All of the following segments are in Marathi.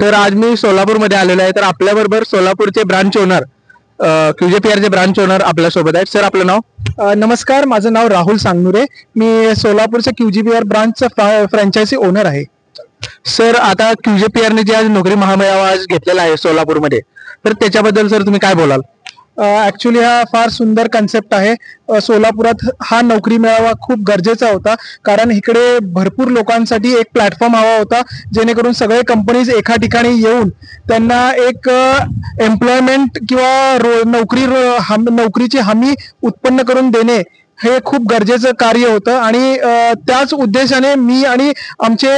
तर आज मी सोलापूरमध्ये आलेलो आहे. तर आपल्याबरोबर सोलापूरचे ब्रांच ओनर QJPRचे ब्रांच ओनर आपल्यासोबत आहेत. सर आपलं नाव? नमस्कार, माझं नाव राहुल सांगनुरे. मी सोलापूरचे QJPR ब्रांचचा फ्रँचायझी ओनर आहे. सर आता QJPRने जे आज नोकरी महामेळावा आज घेतलेला आहे सोलापूरमध्ये, तर त्याच्याबद्दल सर तुम्ही काय बोलाल? ॲक्च्युली हा फार सुंदर कन्सेप्ट आहे. सोलापुरात हा नोकरी मेळावा खूप गरजेचा होता, कारण इकडे भरपूर लोकांसाठी एक प्लॅटफॉर्म हवा होता, जेणेकरून सगळे कंपनीज एका ठिकाणी येऊन त्यांना एक एम्प्लॉयमेंट किंवा नोकरीची हमी उत्पन्न करून देणे हे खूप गरजेचं कार्य होतं. आणि त्याच उद्देशाने मी आणि आमचे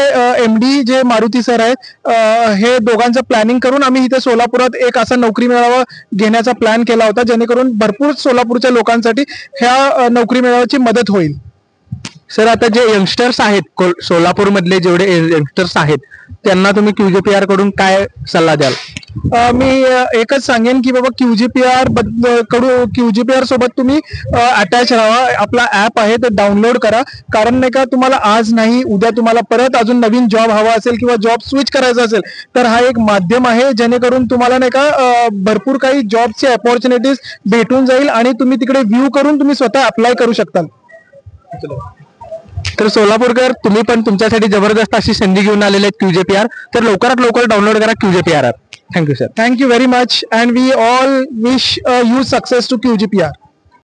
MD जे मारुती सर आहेत, हे दोघांचं प्लॅनिंग करून आम्ही इथे सोलापुरात एक असा नोकरी मेळावा घेण्याचा प्लॅन केला होता, जेणेकरून भरपूर सोलापूरच्या लोकांसाठी ह्या नोकरी मेळाव्याची मदत होईल. सर आता जे यंगस्टर्स आहेत सोलापूरमधले जेवढे यंगस्टर्स आहेत त्यांना तुम्ही QJPR कडून काय सल्ला द्याल? मी एकच सांगेन की बाबा QJPR सोबत तुम्ही अटॅच राहा. आपला ॲप आहे ते डाउनलोड करा, कारण नाही का तुम्हाला आज नाही उद्या तुम्हाला परत अजून नवीन जॉब हवा असेल किंवा जॉब स्विच करायचा असेल तर हा एक माध्यम आहे, जेणेकरून तुम्हाला नाही का भरपूर काही जॉबची अपॉर्च्युनिटीज भेटून जाईल आणि तुम्ही तिकडे व्ह्यू करून तुम्ही स्वतः अप्लाय करू शकता. तर सोलापूरकर तुम्ही पण तुमच्यासाठी जबरदस्त अशी संधी घेऊन आलेले आहेत QJPR. तर लवकरात लवकर डाउनलोड करा QJPR. Thank you sir. Thank you very much, and we all wish you success to QJPR.